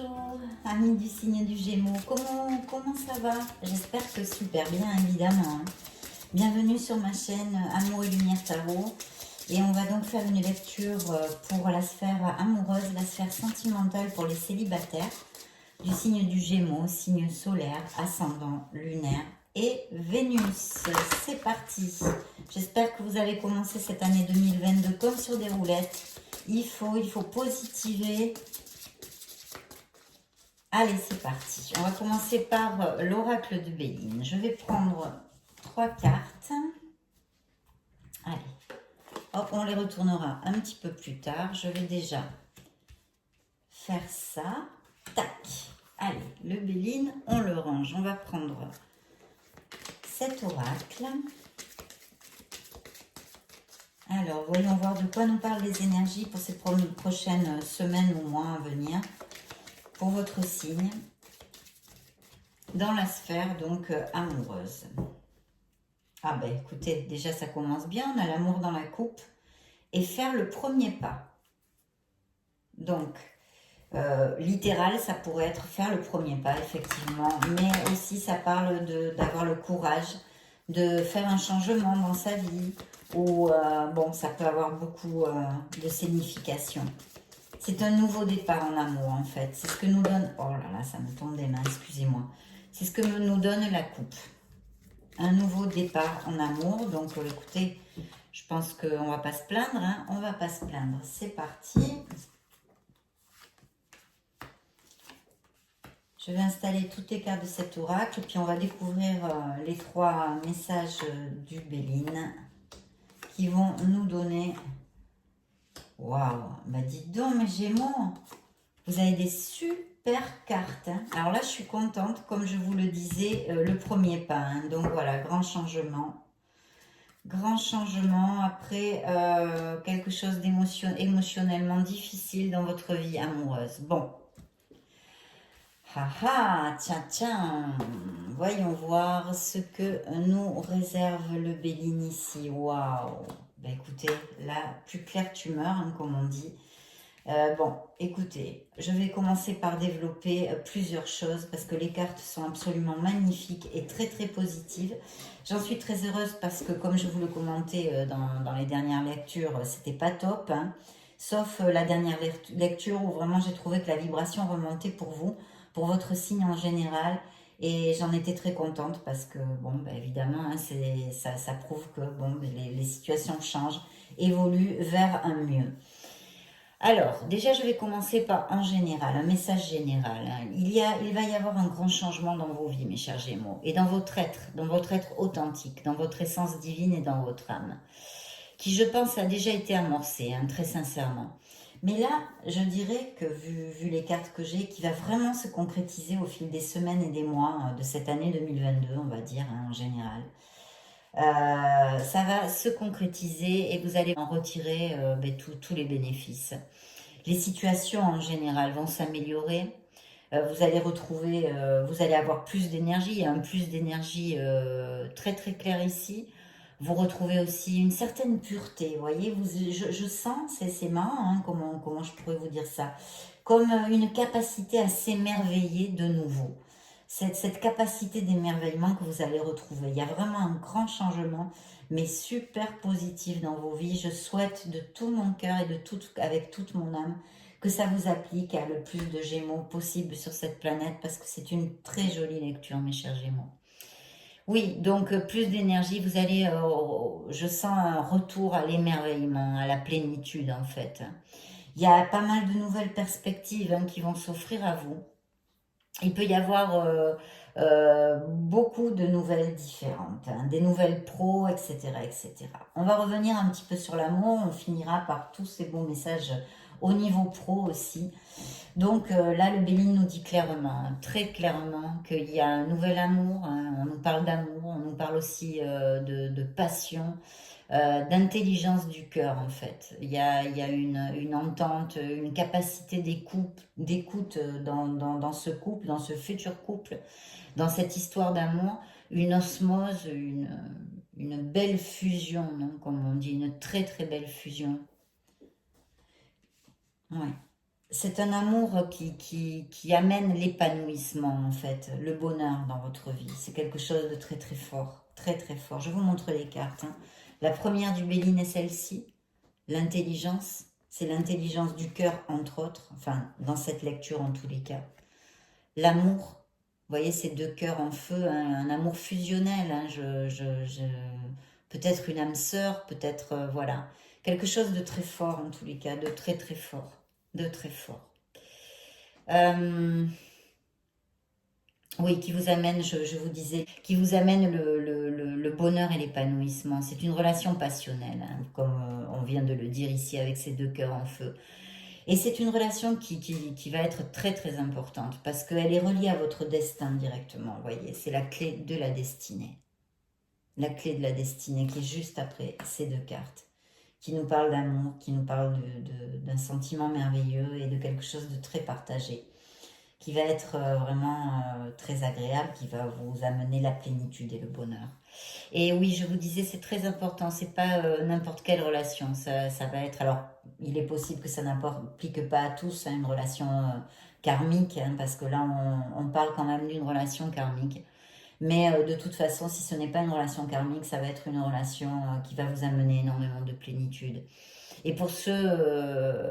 Bonjour, amis du signe du Gémeaux, comment ça va? J'espère que super bien, évidemment. Bienvenue sur ma chaîne Amour et Lumière Tarot. Et on va donc faire une lecture pour la sphère amoureuse, la sphère sentimentale pour les célibataires, du signe du Gémeaux, signe solaire, ascendant, lunaire et Vénus. C'est parti. J'espère que vous avez commencé cette année 2022 comme sur des roulettes. Il faut positiver. Allez, c'est parti. On va commencer par l'oracle de Béline. Je vais prendre 3 cartes. Allez. Hop, on les retournera un petit peu plus tard. Je vais déjà faire ça. Tac. Allez, le Béline, on le range. On va prendre cet oracle. Alors, voyons voir de quoi nous parlent les énergies pour ces prochaines semaines ou mois à venir. Pour votre signe, dans la sphère donc amoureuse. Ah ben écoutez, déjà ça commence bien, on a l'amour dans la coupe et faire le premier pas. Donc, littéral, ça pourrait être faire le premier pas, effectivement, mais aussi ça parle d'avoir le courage de faire un changement dans sa vie, ou bon, ça peut avoir beaucoup de signification. C'est un nouveau départ en amour, en fait. C'est ce que nous donne... Oh là là, ça me tombe des mains, excusez-moi. C'est ce que nous donne la coupe. Un nouveau départ en amour. Donc, écoutez, je pense qu'on ne va pas se plaindre. Hein. On ne va pas se plaindre. C'est parti. Je vais installer toutes les cartes de cet oracle. Puis, on va découvrir les 3 messages du Béline qui vont nous donner... Waouh, bah dites donc mes Gémeaux, vous avez des super cartes. Hein. Alors là, je suis contente, comme je vous le disais, le premier pas. Hein. Donc voilà, grand changement. Grand changement après quelque chose émotionnellement difficile dans votre vie amoureuse. Bon. Haha, tiens. Voyons voir ce que nous réserve le Béline ici. Waouh. Ben écoutez, là, plus clair tu meurs, hein, comme on dit. Bon, écoutez, je vais commencer par développer plusieurs choses parce que les cartes sont absolument magnifiques et très très positives. J'en suis très heureuse parce que comme je vous le commentais dans les dernières lectures, c'était pas top. Hein, sauf la dernière lecture où vraiment j'ai trouvé que la vibration remontait pour vous, pour votre signe en général. Et j'en étais très contente parce que, bon, bah, évidemment, hein, ça prouve que bon, les situations changent, évoluent vers un mieux. Alors, déjà, je vais commencer par en général, un message général. Hein. Il va y avoir un grand changement dans vos vies, mes chers Gémeaux, et dans votre être authentique, dans votre essence divine et dans votre âme, qui, je pense, a déjà été amorcé, hein, très sincèrement. Mais là, je dirais que, vu les cartes que j'ai, qui va vraiment se concrétiser au fil des semaines et des mois de cette année 2022, on va dire, hein, en général. Ça va se concrétiser et vous allez en retirer tous les bénéfices. Les situations en général vont s'améliorer. Vous allez retrouver, vous allez avoir plus d'énergie. Il y a un plus d'énergie très très clair ici. Vous retrouvez aussi une certaine pureté, vous voyez, je sens, c'est marrant, hein, comment je pourrais vous dire ça, comme une capacité à s'émerveiller de nouveau. Cette capacité d'émerveillement que vous allez retrouver. Il y a vraiment un grand changement, mais super positif dans vos vies. Je souhaite de tout mon cœur et avec toute mon âme que ça vous applique à le plus de Gémeaux possible sur cette planète parce que c'est une très jolie lecture, mes chers Gémeaux. Oui, donc plus d'énergie, vous allez, je sens un retour à l'émerveillement, à la plénitude en fait. Il y a pas mal de nouvelles perspectives hein, qui vont s'offrir à vous. Il peut y avoir beaucoup de nouvelles différentes, hein, des nouvelles pros, etc., etc. On va revenir un petit peu sur l'amour, on finira par tous ces beaux messages au niveau pro aussi. Donc là, le Béline nous dit clairement, hein, très clairement, qu'il y a un nouvel amour, hein, on nous parle d'amour, on nous parle aussi de passion, d'intelligence du cœur en fait. Il y a une entente, une capacité d'écoute dans ce couple, dans ce futur couple, dans cette histoire d'amour, une osmose, une belle fusion, comme on dit, une très très belle fusion. Ouais. C'est un amour qui amène l'épanouissement, en fait, le bonheur dans votre vie. C'est quelque chose de très très fort, très très fort. Je vous montre les cartes, hein. La première du Béline est celle-ci, l'intelligence. C'est l'intelligence du cœur, entre autres, enfin, dans cette lecture en tous les cas. L'amour, vous voyez ces deux cœurs en feu, hein, un amour fusionnel, hein, peut-être une âme sœur, peut-être, voilà, quelque chose de très fort en tous les cas, de très très fort, de très fort. Euh, oui, qui vous amène, je vous disais, qui vous amène le bonheur et l'épanouissement. C'est une relation passionnelle, hein, comme on vient de le dire ici avec ces deux cœurs en feu. Et c'est une relation qui va être très très importante parce qu'elle est reliée à votre destin directement, vous voyez. C'est la clé de la destinée. La clé de la destinée qui est juste après ces deux cartes, qui nous parle d'amour, qui nous parle d'un sentiment merveilleux et de quelque chose de très partagé, qui va être vraiment très agréable, qui va vous amener la plénitude et le bonheur. Et oui, je vous disais, c'est très important, c'est pas n'importe quelle relation, ça va être, alors il est possible que ça n'implique pas à tous, hein, une relation karmique, hein, parce que là on parle quand même d'une relation karmique. Mais de toute façon, si ce n'est pas une relation karmique, ça va être une relation qui va vous amener énormément de plénitude. Et pour ceux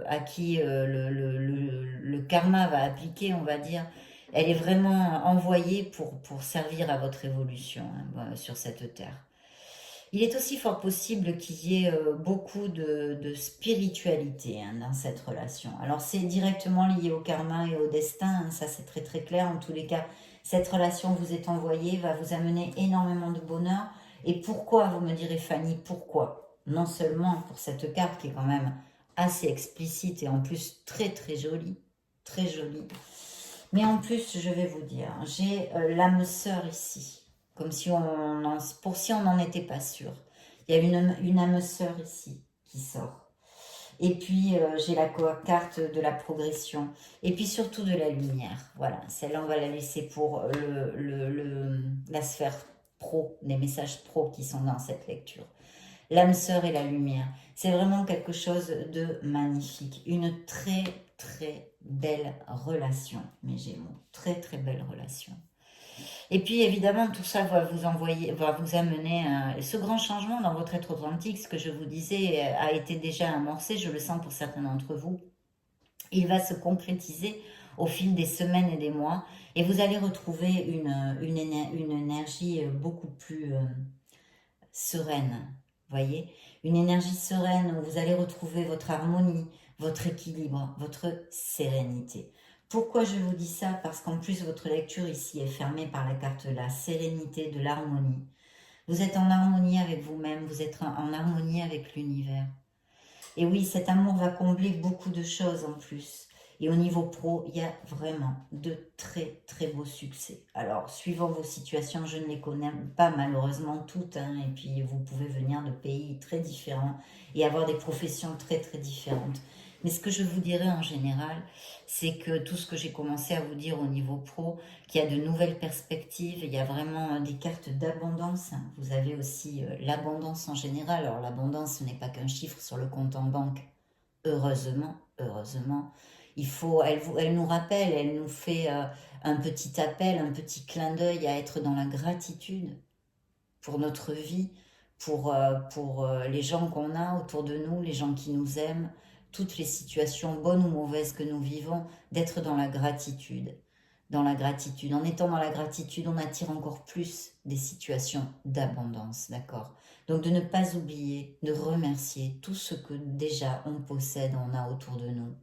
à qui le karma va appliquer, on va dire, elle est vraiment envoyée pour servir à votre évolution, hein, sur cette terre. Il est aussi fort possible qu'il y ait beaucoup de spiritualité, hein, dans cette relation. Alors c'est directement lié au karma et au destin, hein, ça c'est très très clair. En tous les cas, cette relation vous est envoyée, va vous amener énormément de bonheur. Et pourquoi, vous me direz Fanny, pourquoi? Non seulement pour cette carte qui est quand même assez explicite et en plus très très jolie. Mais en plus, je vais vous dire, j'ai l'âme sœur ici, comme si si on n'en était pas sûr. Il y a une âme sœur ici qui sort. Et puis, j'ai la carte de la progression. Et puis surtout de la lumière. Voilà, celle-là, on va la laisser pour la sphère pro, les messages pro qui sont dans cette lecture. L'âme sœur et la lumière. C'est vraiment quelque chose de magnifique. Une très, très belle relation, mes Gémeaux. Très, très belle relation. Et puis, évidemment, tout ça va vous amener ce grand changement dans votre être authentique. Ce que je vous disais a été déjà amorcé, je le sens pour certains d'entre vous. Il va se concrétiser au fil des semaines et des mois. Et vous allez retrouver une énergie beaucoup plus sereine, voyez, une énergie sereine où vous allez retrouver votre harmonie, votre équilibre, votre sérénité. Pourquoi je vous dis ça? Parce qu'en plus votre lecture ici est fermée par la carte de la sérénité, de l'harmonie. Vous êtes en harmonie avec vous-même, vous êtes en harmonie avec l'univers. Et oui, cet amour va combler beaucoup de choses en plus. Et au niveau pro, il y a vraiment de très très beaux succès. Alors, suivant vos situations, je ne les connais pas malheureusement toutes, hein, et puis vous pouvez venir de pays très différents et avoir des professions très très différentes. Mais ce que je vous dirais en général, c'est que tout ce que j'ai commencé à vous dire au niveau pro, qu'il y a de nouvelles perspectives, il y a vraiment des cartes d'abondance. Vous avez aussi l'abondance en général. Alors l'abondance, ce n'est pas qu'un chiffre sur le compte en banque. Heureusement, heureusement. Elle nous rappelle, elle nous fait un petit appel, un petit clin d'œil à être dans la gratitude pour notre vie, pour les gens qu'on a autour de nous, les gens qui nous aiment, toutes les situations bonnes ou mauvaises que nous vivons, d'être dans la gratitude. Dans la gratitude. En étant dans la gratitude, on attire encore plus des situations d'abondance, d'accord? Donc de ne pas oublier, de remercier tout ce que déjà on possède, on a autour de nous.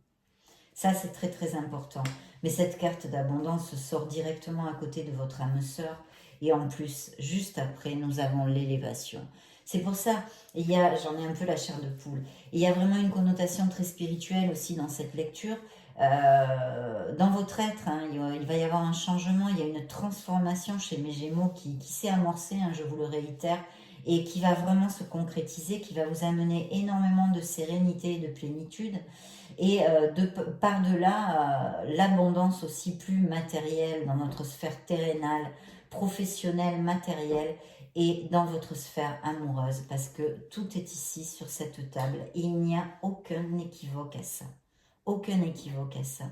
Ça, c'est très très important. Mais cette carte d'abondance sort directement à côté de votre âme sœur. Et en plus, juste après, nous avons l'élévation. C'est pour ça, j'en ai un peu la chair de poule. Et il y a vraiment une connotation très spirituelle aussi dans cette lecture. Dans votre être, hein, il va y avoir un changement, il y a une transformation chez mes Gémeaux qui s'est amorcée, hein, je vous le réitère, et qui va vraiment se concrétiser, qui va vous amener énormément de sérénité et de plénitude. Et par-delà, l'abondance aussi plus matérielle dans notre sphère terrénale, professionnelle, matérielle et dans votre sphère amoureuse, parce que tout est ici sur cette table et il n'y a aucun équivoque à ça. Aucun équivoque à ça.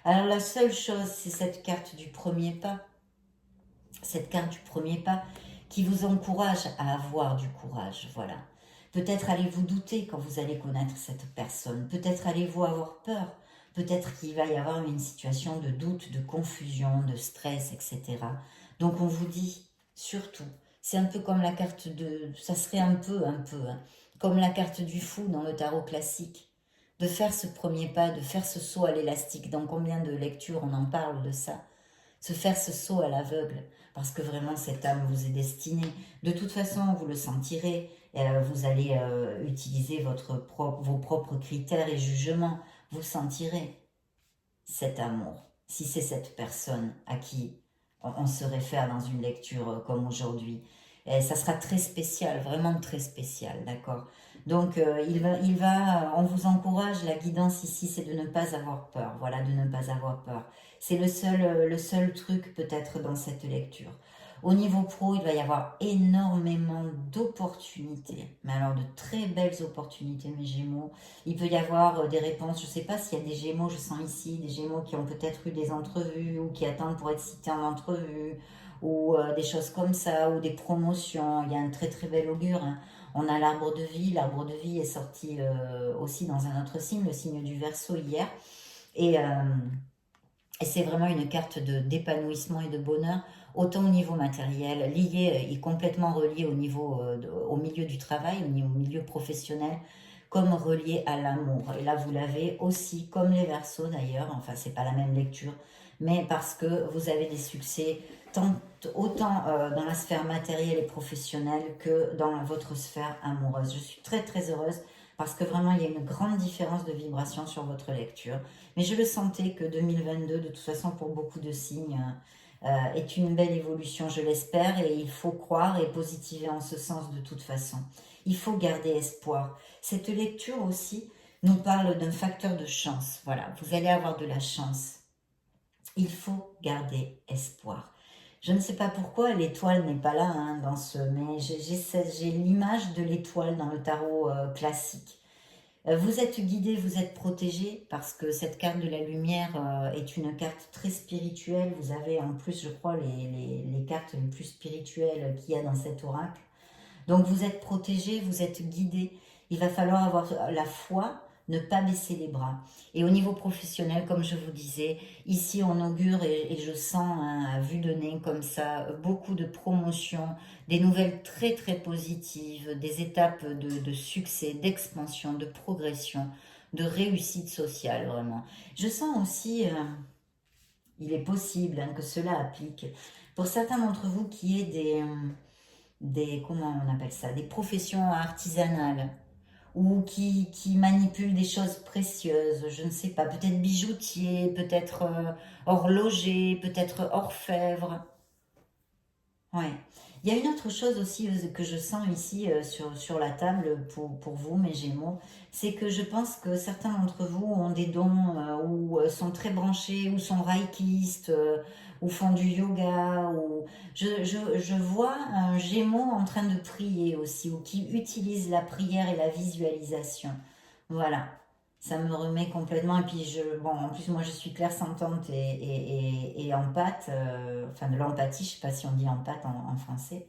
Alors la seule chose, c'est cette carte du premier pas. Cette carte du premier pas qui vous encourage à avoir du courage, voilà. Peut-être allez-vous douter quand vous allez connaître cette personne. Peut-être allez-vous avoir peur. Peut-être qu'il va y avoir une situation de doute, de confusion, de stress, etc. Donc on vous dit, surtout, c'est un peu comme la carte de... Ça serait un peu, hein, comme la carte du fou dans le tarot classique. De faire ce premier pas, de faire ce saut à l'élastique. Dans combien de lectures on en parle de ça? Se faire ce saut à l'aveugle, parce que vraiment cette âme vous est destinée. De toute façon, vous le sentirez, vous allez utiliser vos propres critères et jugements, vous sentirez cet amour. Si c'est cette personne à qui on se réfère dans une lecture comme aujourd'hui, et ça sera très spécial, vraiment très spécial, d'accord. Donc on vous encourage, la guidance ici, c'est de ne pas avoir peur, voilà, de ne pas avoir peur. C'est le seul truc peut-être dans cette lecture. Au niveau pro, il va y avoir énormément d'opportunités, mais alors de très belles opportunités, mes Gémeaux. Il peut y avoir des réponses, je ne sais pas s'il y a des Gémeaux, je sens ici, des Gémeaux qui ont peut-être eu des entrevues ou qui attendent pour être cités en entrevue, ou des choses comme ça, ou des promotions. Il y a un très très bel augure, hein. On a l'arbre de vie. L'arbre de vie est sorti aussi dans un autre signe, le signe du Verseau hier. Et c'est vraiment une carte d'épanouissement et de bonheur, autant au niveau matériel, lié et complètement relié au milieu du travail, au milieu professionnel, comme relié à l'amour. Et là, vous l'avez aussi, comme les Verseaux d'ailleurs, enfin, c'est pas la même lecture, mais parce que vous avez des succès autant dans la sphère matérielle et professionnelle que dans votre sphère amoureuse. Je suis très très heureuse parce que vraiment, il y a une grande différence de vibration sur votre lecture. Mais je le sentais que 2022, de toute façon, pour beaucoup de signes, est une belle évolution, je l'espère, et il faut croire et positiver en ce sens de toute façon. Il faut garder espoir. Cette lecture aussi nous parle d'un facteur de chance. Voilà, vous allez avoir de la chance. Il faut garder espoir. Je ne sais pas pourquoi l'étoile n'est pas là hein, mais j'ai l'image de l'étoile dans le tarot classique. Vous êtes guidé, vous êtes protégé parce que cette carte de la lumière est une carte très spirituelle. Vous avez en plus, je crois, les cartes les plus spirituelles qu'il y a dans cet oracle. Donc vous êtes protégé, vous êtes guidé. Il va falloir avoir la foi, ne pas baisser les bras. Et au niveau professionnel, comme je vous disais, ici on augure et je sens à vue de nez comme ça beaucoup de promotions, des nouvelles très très positives, des étapes de succès, d'expansion, de progression, de réussite sociale vraiment. Je sens aussi, il est possible hein, que cela applique pour certains d'entre vous qui aient comment on appelle ça, des professions artisanales ou qui manipulent des choses précieuses, je ne sais pas, peut-être bijoutier, peut-être horloger, peut-être orfèvre. Ouais. Il y a une autre chose aussi que je sens ici sur la table pour vous, mes Gémeaux, c'est que je pense que certains d'entre vous ont des dons ou sont très branchés ou sont reikistes ou font du yoga. Je vois un Gémeaux en train de prier aussi ou qui utilise la prière et la visualisation. Voilà. Ça me remet complètement. Et puis, bon, en plus, moi, je suis clairsentante et empathe. Enfin, de l'empathie, je ne sais pas si on dit empathe en français,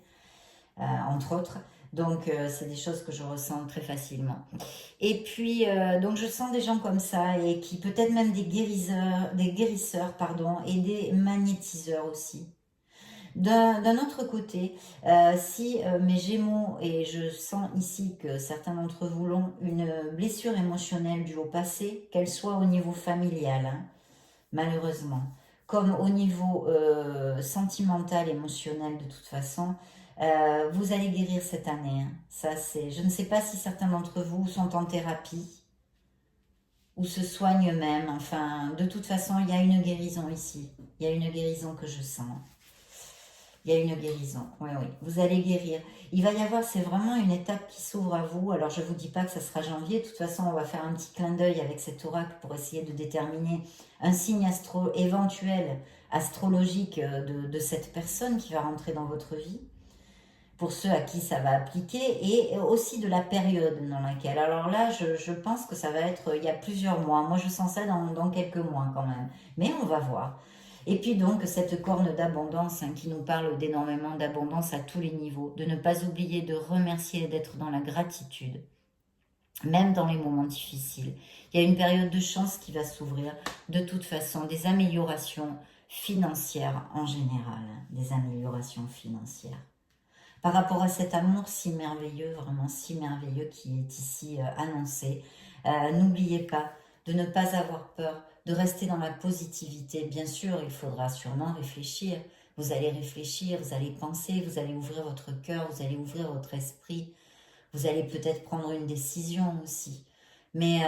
entre autres. Donc, c'est des choses que je ressens très facilement. Et puis, donc, je sens des gens comme ça et qui, peut-être même des guérisseurs, pardon, et des magnétiseurs aussi. D'un autre côté, si mes Gémeaux, et je sens ici que certains d'entre vous l'ont, une blessure émotionnelle due au passé, qu'elle soit au niveau familial, hein, malheureusement, comme au niveau sentimental, émotionnel de toute façon, vous allez guérir cette année. Hein. Ça, je ne sais pas si certains d'entre vous sont en thérapie ou se soignent eux-mêmes. Enfin, de toute façon, il y a une guérison ici. Il y a une guérison que je sens. Il y a une guérison, oui, oui, vous allez guérir. Il va y avoir, c'est vraiment une étape qui s'ouvre à vous. Alors, je ne vous dis pas que ça sera janvier. De toute façon, on va faire un petit clin d'œil avec cet oracle pour essayer de déterminer un signe éventuel astrologique de cette personne qui va rentrer dans votre vie. pour ceux à qui ça va appliquer, et aussi de la période dans laquelle. Alors là, je pense que ça va être, il y a plusieurs mois. Moi, je sens ça dans quelques mois quand même. Mais on va voir. Et puis donc, cette corne d'abondance qui nous parle d'énormément d'abondance à tous les niveaux, de ne pas oublier de remercier et d'être dans la gratitude, même dans les moments difficiles. Il y a une période de chance qui va s'ouvrir, de toute façon, des améliorations financières en général, des améliorations financières. Par rapport à cet amour si merveilleux, vraiment si merveilleux qui est ici annoncé, n'oubliez pas de ne pas avoir peur, de rester dans la positivité. Bien sûr, il faudra sûrement réfléchir. Vous allez réfléchir, vous allez penser, vous allez ouvrir votre cœur, vous allez ouvrir votre esprit. Vous allez peut-être prendre une décision aussi. Mais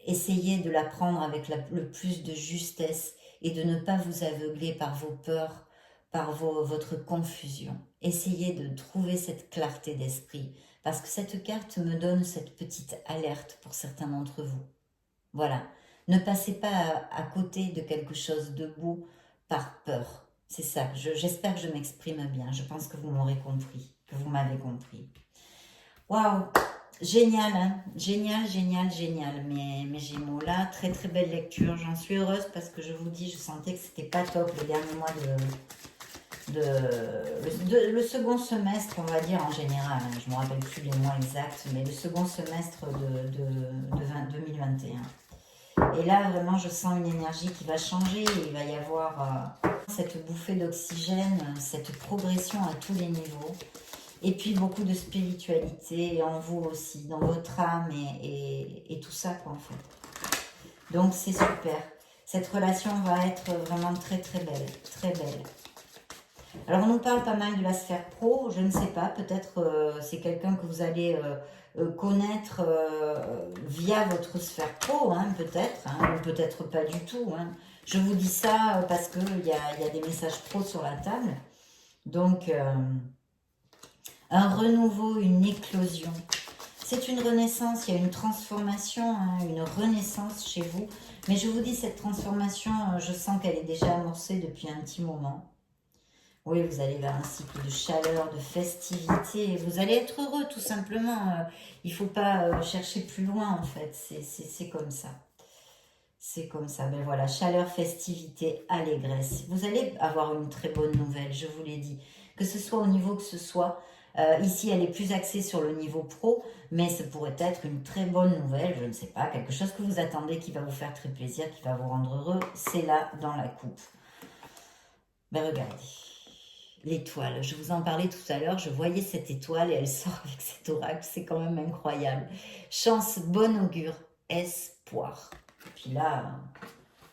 essayez de la prendre avec le plus de justesse et de ne pas vous aveugler par vos peurs, par votre confusion. Essayez de trouver cette clarté d'esprit, parce que cette carte me donne cette petite alerte pour certains d'entre vous. Voilà, ne passez pas à côté de quelque chose de beau par peur. C'est ça, j'espère que je m'exprime bien, je pense que vous m'aurez compris, que vous m'avez compris. Waouh, génial, hein, génial, génial, génial, mes Gémeaux là, très très belle lecture, j'en suis heureuse parce que je vous dis, je sentais que c'était pas top le dernier mois le second semestre, on va dire en général, hein, je ne me rappelle plus les mois exacts, mais le second semestre de 2021. Et là, vraiment, je sens une énergie qui va changer, il va y avoir cette bouffée d'oxygène, cette progression à tous les niveaux. Et puis beaucoup de spiritualité en vous aussi, dans votre âme et tout ça, quoi, en fait. Donc, c'est super. Cette relation va être vraiment très, très belle. Très belle. Alors, on nous parle pas mal de la sphère pro. Je ne sais pas, peut-être c'est quelqu'un que vous allez connaître via votre sphère pro, hein, peut-être, hein, ou peut-être pas du tout. Hein. Je vous dis ça parce qu'il y a des messages pro sur la table. Donc... un renouveau, une éclosion. C'est une renaissance, il y a une transformation, hein, une renaissance chez vous. Mais je vous dis, cette transformation, je sens qu'elle est déjà amorcée depuis un petit moment. Oui, vous allez vers un cycle de chaleur, de festivité. Vous allez être heureux, tout simplement. Il ne faut pas chercher plus loin, en fait. C'est comme ça. C'est comme ça. Ben voilà, chaleur, festivité, allégresse. Vous allez avoir une très bonne nouvelle, je vous l'ai dit. Que ce soit au niveau que ce soit. Ici, elle est plus axée sur le niveau pro, mais ça pourrait être une très bonne nouvelle, je ne sais pas, quelque chose que vous attendez qui va vous faire très plaisir, qui va vous rendre heureux. C'est là, dans la coupe. Ben regardez, l'étoile. Je vous en parlais tout à l'heure, je voyais cette étoile et elle sort avec cet oracle. C'est quand même incroyable. Chance, bon augure, espoir. Et puis là,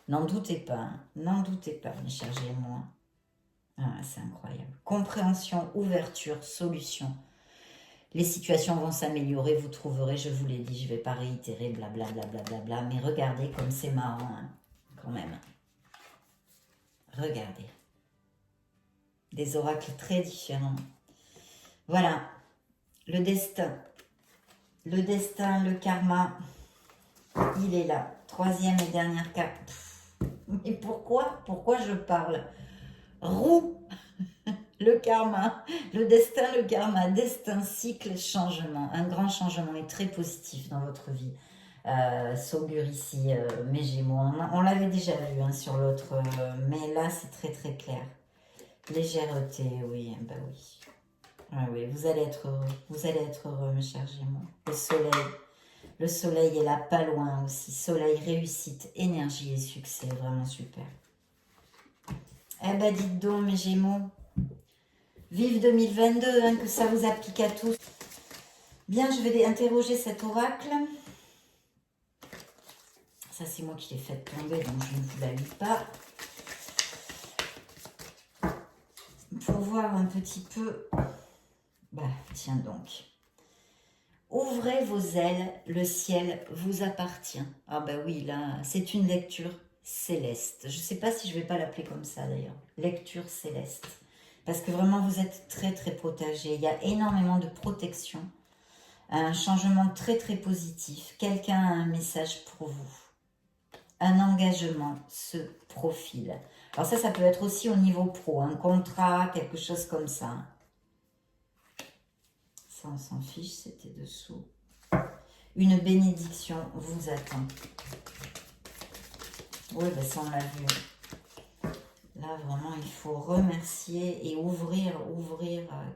n'en doutez pas, hein, n'en doutez pas, mes chers Gémeaux. Ah, c'est incroyable. Compréhension, ouverture, solution. Les situations vont s'améliorer, vous trouverez, je vous l'ai dit, je ne vais pas réitérer, blablabla, mais regardez comme c'est marrant, hein, quand même. Regardez. Des oracles très différents. Voilà, le destin. Le destin, le karma, il est là. Troisième et dernière carte. Mais pourquoi je parle? Roue. Le karma, le destin, le karma, destin, cycle, changement. Un grand changement est très positif dans votre vie. S'augure ici, mes Gémeaux. On l'avait déjà vu hein, sur l'autre, mais là c'est très très clair. Légèreté, oui, bah oui. Ah, oui, vous allez être heureux. Vous allez être heureux, mes chers Gémeaux. Le soleil est là, pas loin aussi. Soleil, réussite, énergie et succès, vraiment super. Eh ben dites donc, mes Gémeaux. Vive 2022, hein, que ça vous applique à tous. Bien, je vais interroger cet oracle. Ça, c'est moi qui l'ai fait tomber, donc je ne vous la lis pas. Pour voir un petit peu... Bah, tiens donc. Ouvrez vos ailes, le ciel vous appartient. Ah bah oui, là, c'est une lecture céleste. Je ne sais pas si je ne vais pas l'appeler comme ça, d'ailleurs. Lecture céleste. Parce que vraiment, vous êtes très, très protégé. Il y a énormément de protection. Un changement très, très positif. Quelqu'un a un message pour vous. Un engagement se profile. Alors ça peut être aussi au niveau pro. Un contrat, quelque chose comme ça. Ça, on s'en fiche, c'était dessous. Une bénédiction vous attend. Oui, ben ça, on l'a vu. Là, vraiment, il faut remercier et ouvrir.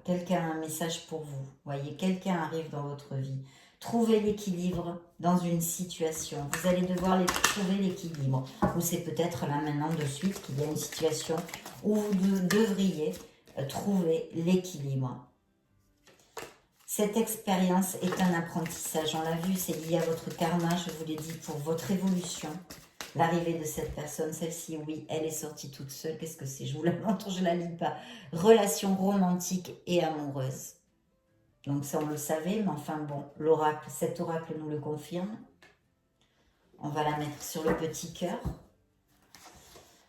Quelqu'un a un message pour vous. Vous voyez, quelqu'un arrive dans votre vie. Trouvez l'équilibre dans une situation. Vous allez devoir trouver l'équilibre. Ou c'est peut-être là maintenant de suite qu'il y a une situation où vous devriez trouver l'équilibre. Cette expérience est un apprentissage. On l'a vu, c'est lié à votre karma, je vous l'ai dit, pour votre évolution. L'arrivée de cette personne, celle-ci, oui, elle est sortie toute seule. Qu'est-ce que c'est? Je vous la montre, je ne la lis pas. Relation romantique et amoureuse. Donc ça, on le savait, mais enfin bon, l'oracle, cet oracle nous le confirme. On va la mettre sur le petit cœur.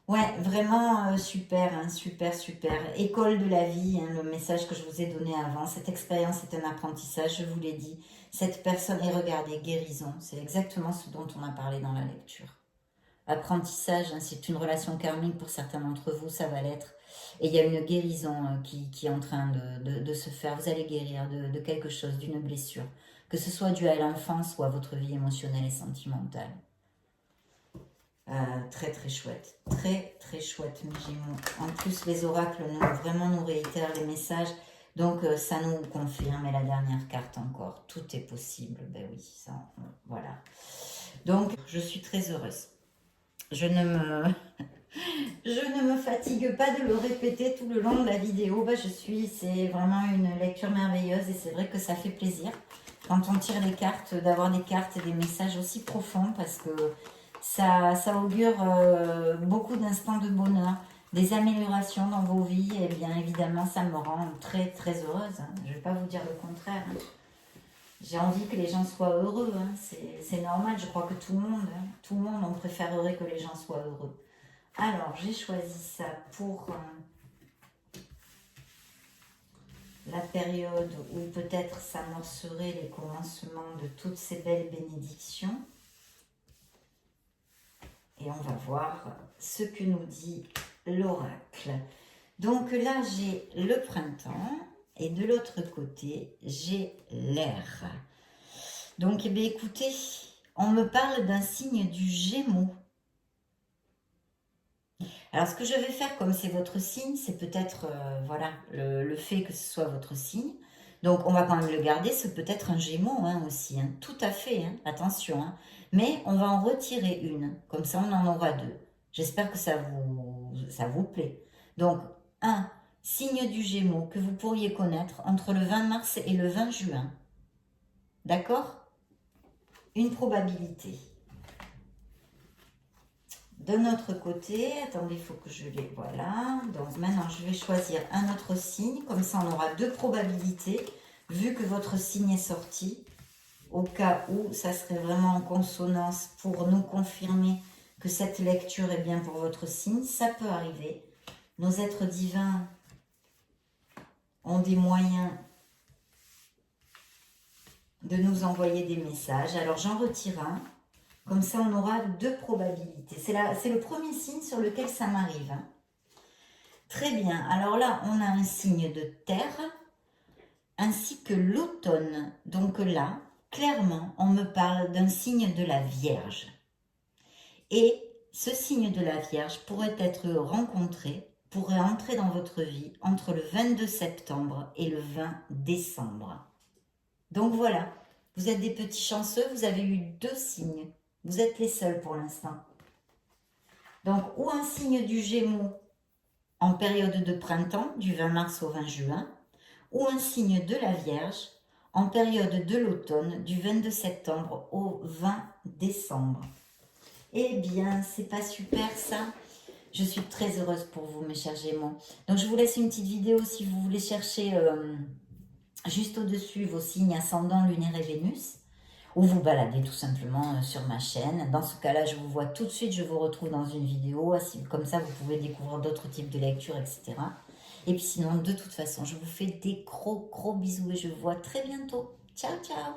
Ouais, vraiment super, hein, super. École de la vie, hein, le message que je vous ai donné avant. Cette expérience est un apprentissage, je vous l'ai dit. Cette personne, et regardez, guérison, c'est exactement ce dont on a parlé dans la lecture. Apprentissage, hein, c'est une relation karmique pour certains d'entre vous, ça va l'être. Et il y a une guérison qui est en train de se faire. Vous allez guérir de quelque chose, d'une blessure. Que ce soit dû à l'enfance ou à votre vie émotionnelle et sentimentale. Très chouette. Très chouette, mes Gémeaux. En plus, les oracles nous réitèrent les messages. Donc, ça nous confirme. Et la dernière carte encore. Tout est possible. Ben oui, ça, voilà. Donc, je suis très heureuse. Je ne me fatigue pas de le répéter tout le long de la vidéo. C'est vraiment une lecture merveilleuse et c'est vrai que ça fait plaisir quand on tire les cartes, d'avoir des cartes et des messages aussi profonds parce que ça augure beaucoup d'instants de bonheur, des améliorations dans vos vies et bien évidemment ça me rend très heureuse. Hein. Je ne vais pas vous dire le contraire. Hein. J'ai envie que les gens soient heureux, hein. C'est normal, je crois que tout le monde, on préférerait que les gens soient heureux. Alors, j'ai choisi ça pour la période où peut-être s'amorceraient les commencements de toutes ces belles bénédictions. Et on va voir ce que nous dit l'oracle. Donc là, j'ai le printemps. Et de l'autre côté, j'ai l'air. Donc, eh bien, écoutez, on me parle d'un signe du Gémeaux. Alors, ce que je vais faire, comme c'est votre signe, c'est peut-être, voilà, le fait que ce soit votre signe. Donc, on va quand même le garder, c'est peut-être un Gémeaux hein, aussi. Hein. Tout à fait, hein, attention. Hein. Mais on va en retirer une. Comme ça, on en aura deux. J'espère que ça vous plaît. Donc, un signe du Gémeaux que vous pourriez connaître entre le 20 mars et le 20 juin. D'accord? Une probabilité. De notre côté, attendez, il faut que je les... Voilà. Donc maintenant, je vais choisir un autre signe. Comme ça, on aura deux probabilités. Vu que votre signe est sorti, au cas où ça serait vraiment en consonance pour nous confirmer que cette lecture est bien pour votre signe, ça peut arriver. Nos êtres divins ont des moyens de nous envoyer des messages. Alors, j'en retire un. Comme ça, on aura deux probabilités. C'est le premier signe sur lequel ça m'arrive. Hein. Très bien. Alors là, on a un signe de terre ainsi que l'automne. Donc là, clairement, on me parle d'un signe de la Vierge. Et ce signe de la Vierge pourrait être rencontré, pourrait entrer dans votre vie entre le 22 septembre et le 20 décembre. Donc voilà, vous êtes des petits chanceux, vous avez eu deux signes. Vous êtes les seuls pour l'instant. Donc, ou un signe du Gémeaux en période de printemps, du 20 mars au 20 juin, ou un signe de la Vierge en période de l'automne, du 22 septembre au 20 décembre. Eh bien, c'est pas super ça? Je suis très heureuse pour vous, mes chers Gémeaux. Donc, je vous laisse une petite vidéo si vous voulez chercher juste au-dessus vos signes ascendant, lunaire et Vénus. Ou vous baladez tout simplement sur ma chaîne. Dans ce cas-là, je vous vois tout de suite, je vous retrouve dans une vidéo. Comme ça, vous pouvez découvrir d'autres types de lectures, etc. Et puis sinon, de toute façon, je vous fais des gros bisous et je vous vois très bientôt. Ciao, ciao!